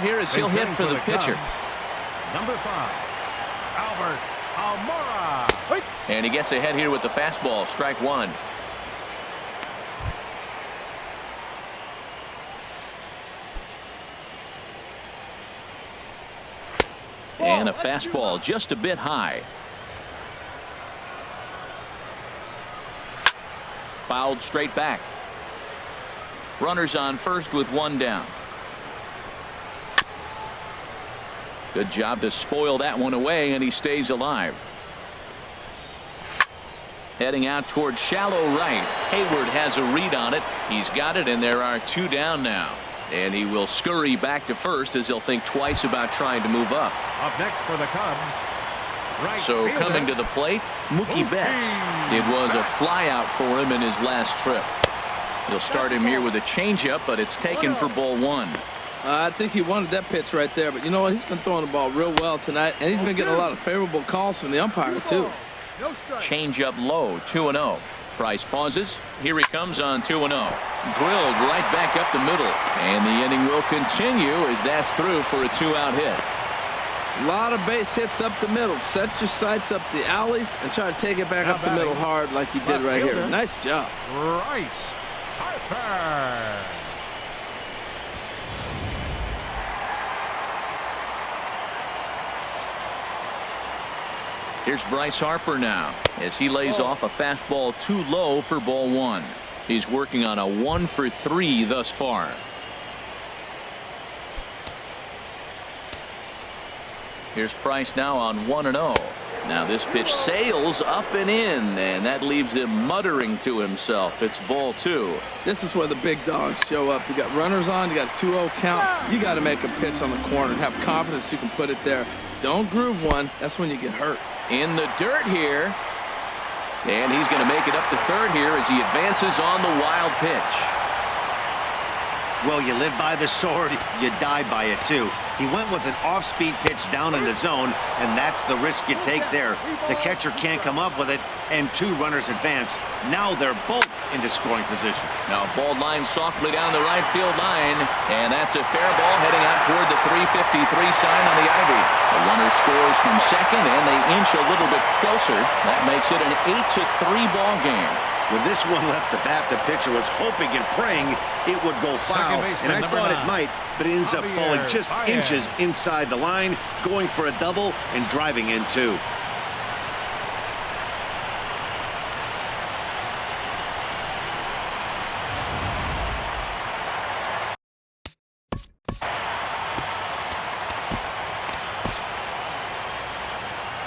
Here is he'll hit for the pitcher. Number 5, Albert Almora. And he gets ahead here with the fastball. Strike one. And a fastball just a bit high. Fouled straight back. Runners on first with one down. Good job to spoil that one away, and he stays alive. Heading out towards shallow right. Hayward has a read on it. He's got it, and there are two down now. And he will scurry back to first as he'll think twice about trying to move up. Up next for the Cubs, right So fielder, coming to the plate, Mookie Betts. It was a flyout for him in his last trip. He'll start him here with a changeup, but it's taken for ball one. I think he wanted that pitch right there, but you know what? He's been throwing the ball real well tonight, and he's been getting a lot of favorable calls from the umpire, too. Changeup low, 2-0. Price pauses. Here he comes on 2-0. Drilled right back up the middle, and the inning will continue as that's through for a two-out hit. A lot of base hits up the middle. Set your sights up the alleys and try to take it back up the middle hard like you did right here. Nice job. Bryce Harper. Here's Bryce Harper now as he lays off a fastball too low for ball one. He's working on a 1-for-3 thus far. Here's Price now on 1-0. Now this pitch sails up and in, and that leaves him muttering to himself. It's ball two. This is where the big dogs show up. You got runners on, you got a 2-0 count. You got to make a pitch on the corner and have confidence you can put it there. Don't groove one. That's when you get hurt. In the dirt here, and he's going to make it up to third here as he advances on the wild pitch. Well, you live by the sword, you die by it too. He went with an off-speed pitch down in the zone, and that's the risk you take there. The catcher can't come up with it, and two runners advance. Now they're both into scoring position. Now ball line softly down the right field line, and that's a fair ball heading out toward the 353 sign on the ivy. The runner scores from second, and they inch a little bit closer. That makes it an 8-3 ball game. With this one left the bat, the pitcher was hoping and praying it would go foul, and I thought it might, but it ends up falling just inches inside the line, going for a double and driving in two.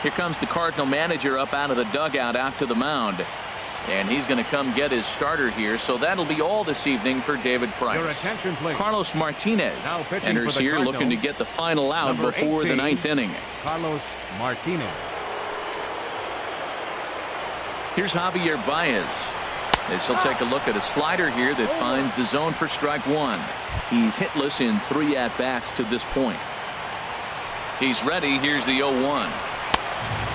Here comes the Cardinal manager up out of the dugout out to the mound. And he's going to come get his starter here, so that'll be all this evening for David Price. Your attention, please. Carlos Martinez enters here looking to get the final out before the ninth inning. Carlos Martinez. Here's Javier Baez as he'll take a look at a slider here that finds the zone for strike one. He's hitless in 3 at-bats to this point. He's ready. Here's the 0-1.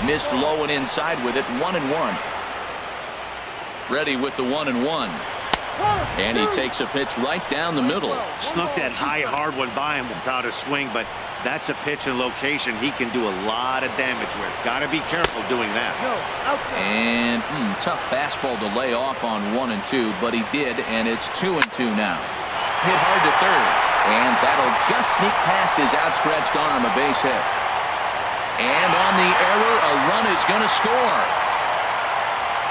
Missed low and inside with it. 1-1. Ready with the 1-1. And he takes a pitch right down the middle. Snuck that high hard one by him without a swing, but that's a pitch and location he can do a lot of damage with. Got to be careful doing that. And tough fastball to lay off on 1 and 2, but he did, and it's 2 and 2 now. Hit hard to third, and that'll just sneak past his outstretched arm, a base hit. And on the error, a run is going to score.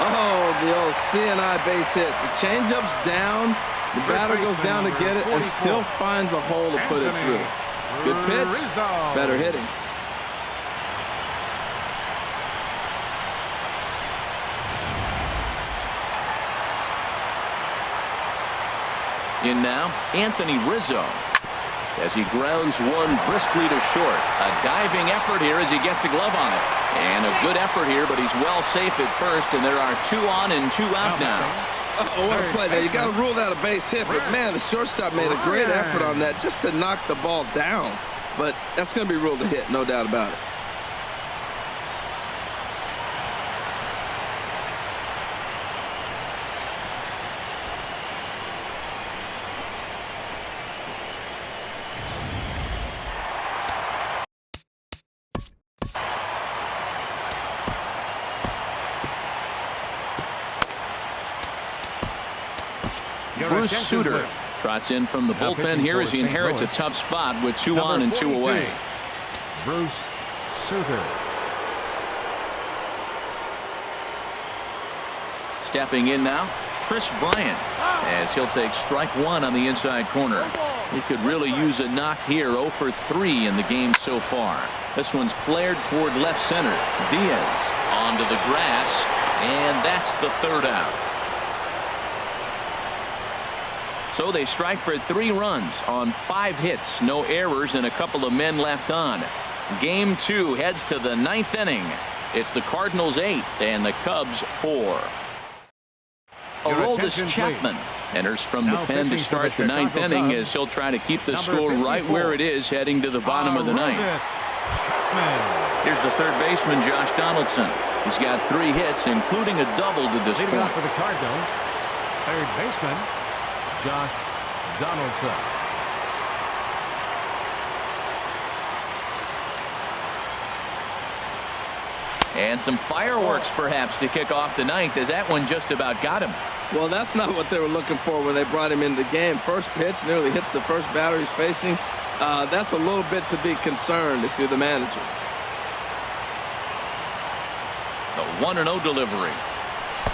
Oh, the old CNI base hit. The changeup's down. The batter goes down to get it and still finds a hole to put it through. Good pitch. Better hitting. In now, Anthony Rizzo as he grounds one briskly to short. A diving effort here as he gets a glove on it. And a good effort here, but he's well safe at first, and there are 2 on and 2 out now. Oh, what a play. Now, you got to rule that a base hit, but man, the shortstop made a great effort on that just to knock the ball down. But that's going to be ruled a hit, no doubt about it. Bruce attention, Suter please. trots in from the Now bullpen pitching here for as he St. inherits a Louis. tough spot with 2 Number on and 2 42, away. Bruce Suter. Stepping in now, Chris Bryant, as he'll take strike 1 on the inside corner. He could really use a knock here. 0 for 3 in the game so far. This one's flared toward left center. Diaz onto the grass, and that's the 3rd out. So they strike for 3 runs on 5 hits, no errors, and a couple of men left on. Game 2 heads to the 9th inning. It's the Cardinals 8 and the Cubs 4. Aroldis Chapman enters from the pen to start the 9th inning as he'll try to keep the score right where it is heading to the bottom of the 9th. Here's the third baseman, Josh Donaldson. He's got 3 hits, including a double to this Leading point. off for the Cardinals, third baseman, Josh Donaldson. And some fireworks perhaps to kick off the 9th, as that one just about got him. Well, that's not what they were looking for when they brought him into the game. First pitch nearly hits the first batter he's facing. That's a little bit to be concerned if you're the manager. The 1-0 delivery.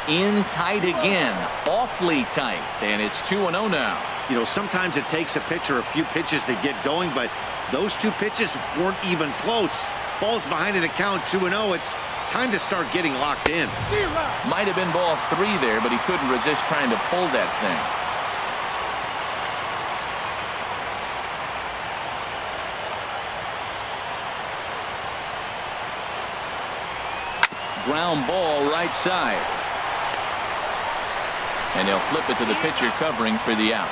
In tight again. Awfully tight. And it's 2-0 now. You know, sometimes it takes a pitcher a few pitches to get going, but those 2 pitches weren't even close. Falls behind in the count 2-0. It's time to start getting locked in. Might have been ball 3 there, but he couldn't resist trying to pull that thing. Ground ball right side. And they'll flip it to the pitcher covering for the out.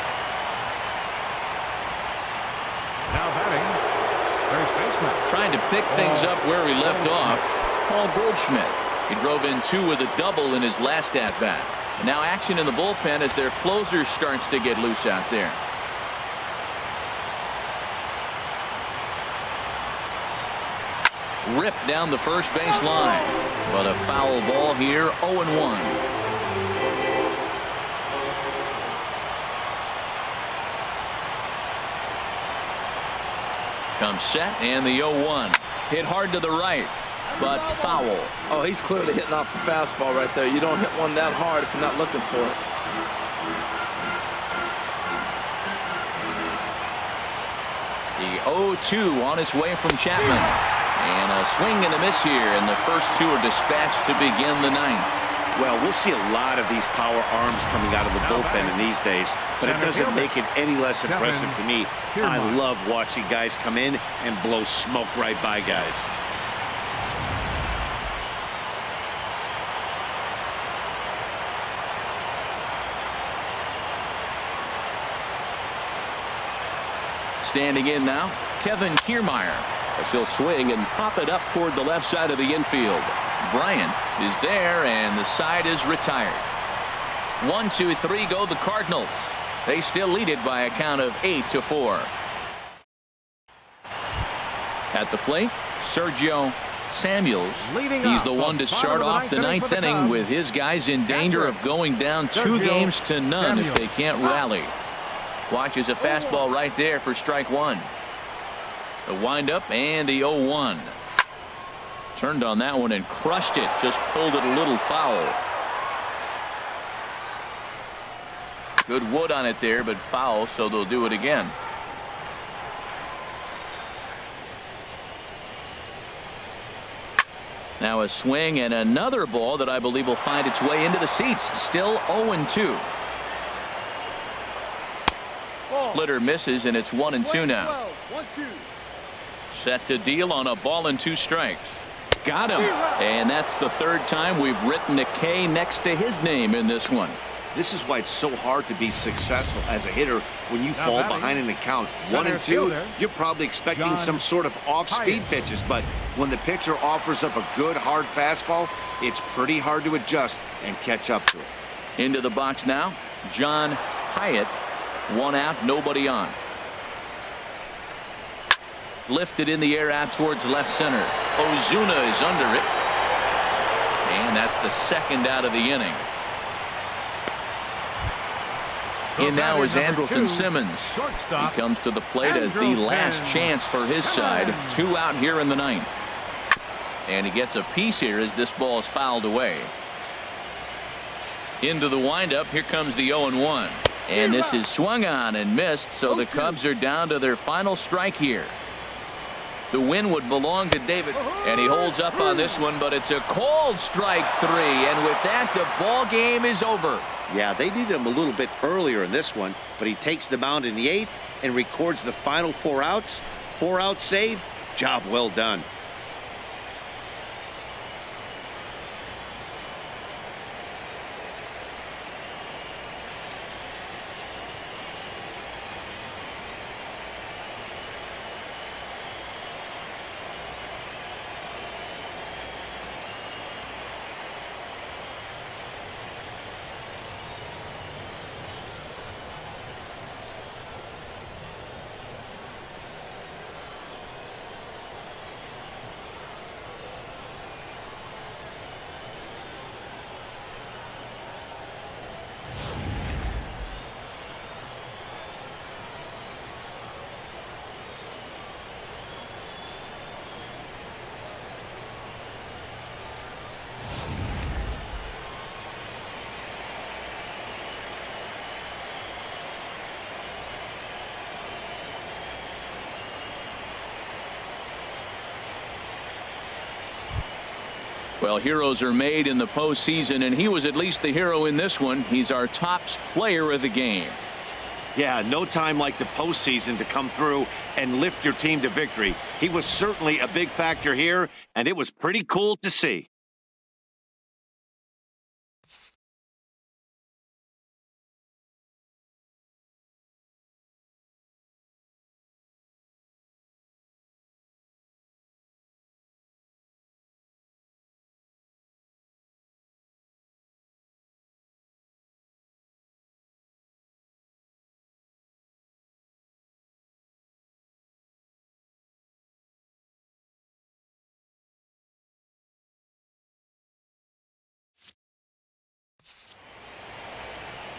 Now batting, first baseman. Trying to pick things up where he left off. Paul Goldschmidt. He drove in 2 with a double in his last at-bat. Now action in the bullpen as their closer starts to get loose out there. Ripped down the first base line. But a foul ball here, 0-1. Comes set and the 0-1. Hit hard to the right, but foul. Oh, he's clearly hitting off the fastball right there. You don't hit one that hard if you're not looking for it. The 0-2 on its way from Chapman. And a swing and a miss here, and the first 2 are dispatched to begin the 9th. Well, we'll see a lot of these power arms coming out of the bullpen in these days, but it doesn't make it any less impressive to me. I love watching guys come in and blow smoke right by guys. Standing in now, Kevin Kiermaier, as he'll swing and pop it up toward the left side of the infield. Bryant is there, and the side is retired. 1, 2, 3 go the Cardinals. They still lead it by a count of 8-4. At the plate, Sergio Samuels. He's the one to start off the 9th inning with his guys in danger of going down 2 games to none if they can't rally. Watches a fastball right there for strike 1. The windup and the 0-1. Turned on that one and crushed it. Just pulled it a little foul. Good wood on it there, but foul, so they'll do it again. Now a swing and another ball that I believe will find its way into the seats. Still 0-2. Splitter misses, and it's 1-2 now. Set to deal on a ball and 2 strikes. Got him. And that's the 3rd time we've written a K next to his name in this one. This is why it's so hard to be successful as a hitter when you fall behind in the count. 1 and 2, you're probably expecting some sort of off-speed pitches, but when the pitcher offers up a good hard fastball, it's pretty hard to adjust and catch up to it. Into the box now, John Hyatt. 1 out, nobody on. Lifted in the air out towards left center. Ozuna is under it. And that's the 2nd out of the inning. In now is Andrelton Simmons. shortstop, He comes to the plate as the last chance for his side. 2 out here in the 9th. And he gets a piece here as this ball is fouled away. Into the windup. Here comes the 0-1. And this is swung on and missed, so the Cubs are down to their final strike here. The win would belong to David, and he holds up on this one, but it's a called strike 3, and with that, the ball game is over. Yeah, they needed him a little bit earlier in this one, but he takes the mound in the 8th and records the final 4 outs. 4-out save. Job well done. Well, heroes are made in the postseason, and he was at least the hero in this one. He's our top player of the game. Yeah, no time like the postseason to come through and lift your team to victory. He was certainly a big factor here, and it was pretty cool to see.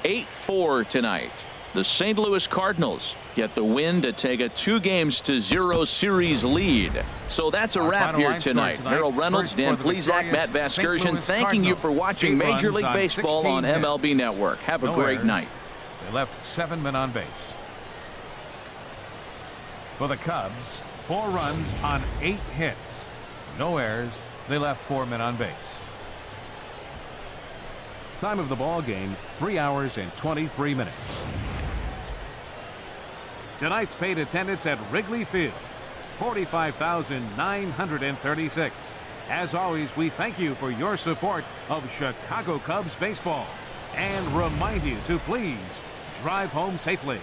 (8-4) tonight. The St. Louis Cardinals get the win to take a 2-0 series lead. So that's a wrap here tonight. Harold Reynolds, Dan Plesac, Matt Vasgersian, thanking you for watching Major League Baseball on MLB Network. Have a great night. They left 7 men on base. For the Cubs, 4 runs on 8 hits. No errors. They left 4 men on base. Time of the ball game, 3 hours and 23 minutes. Tonight's paid attendance at Wrigley Field, 45,936. As always, we thank you for your support of Chicago Cubs baseball and remind you to please drive home safely.